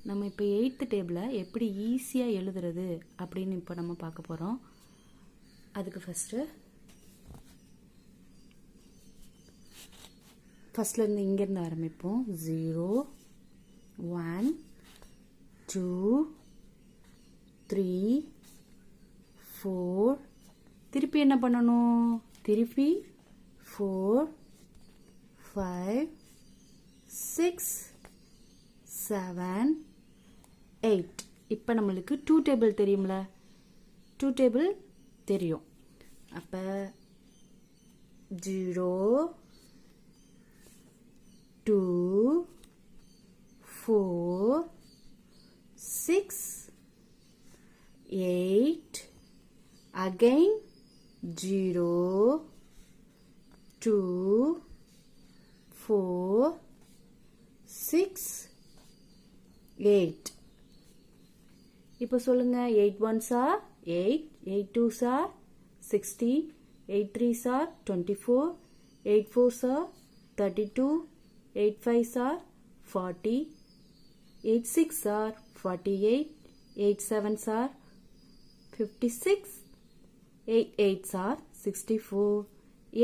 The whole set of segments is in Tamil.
நம்ம இப்போ 8th டேபிளை எப்படி ஈஸியாக எழுதுறது அப்படின்னு இப்போ நம்ம பார்க்க போகிறோம். அதுக்கு ஃபஸ்ட்லேருந்து இங்கேருந்து ஆரம்பிப்போம். 0 1 2 3 4 திருப்பி என்ன பண்ணணும்? திருப்பி 4 5 6 7 8. இப்போ நம்மளுக்கு 2 டேபிள் தெரியும்ல? 2 டேபிள் தெரியும். அப்போ 0 2 4 6 8 again 0 2 4 6 8. இப்போ சொல்லுங்க. 8 1s are 8, 8 2s are 16, 8 3s are 24, 8 4s are 32, 8 5s are 40, 8 6 are 48, 8 7s are 56, 8 8s are 64,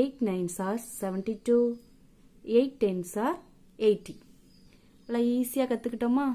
8 9s are 72, 8 10s are 80. ஈஸியாக கற்றுக்கிட்டோமா?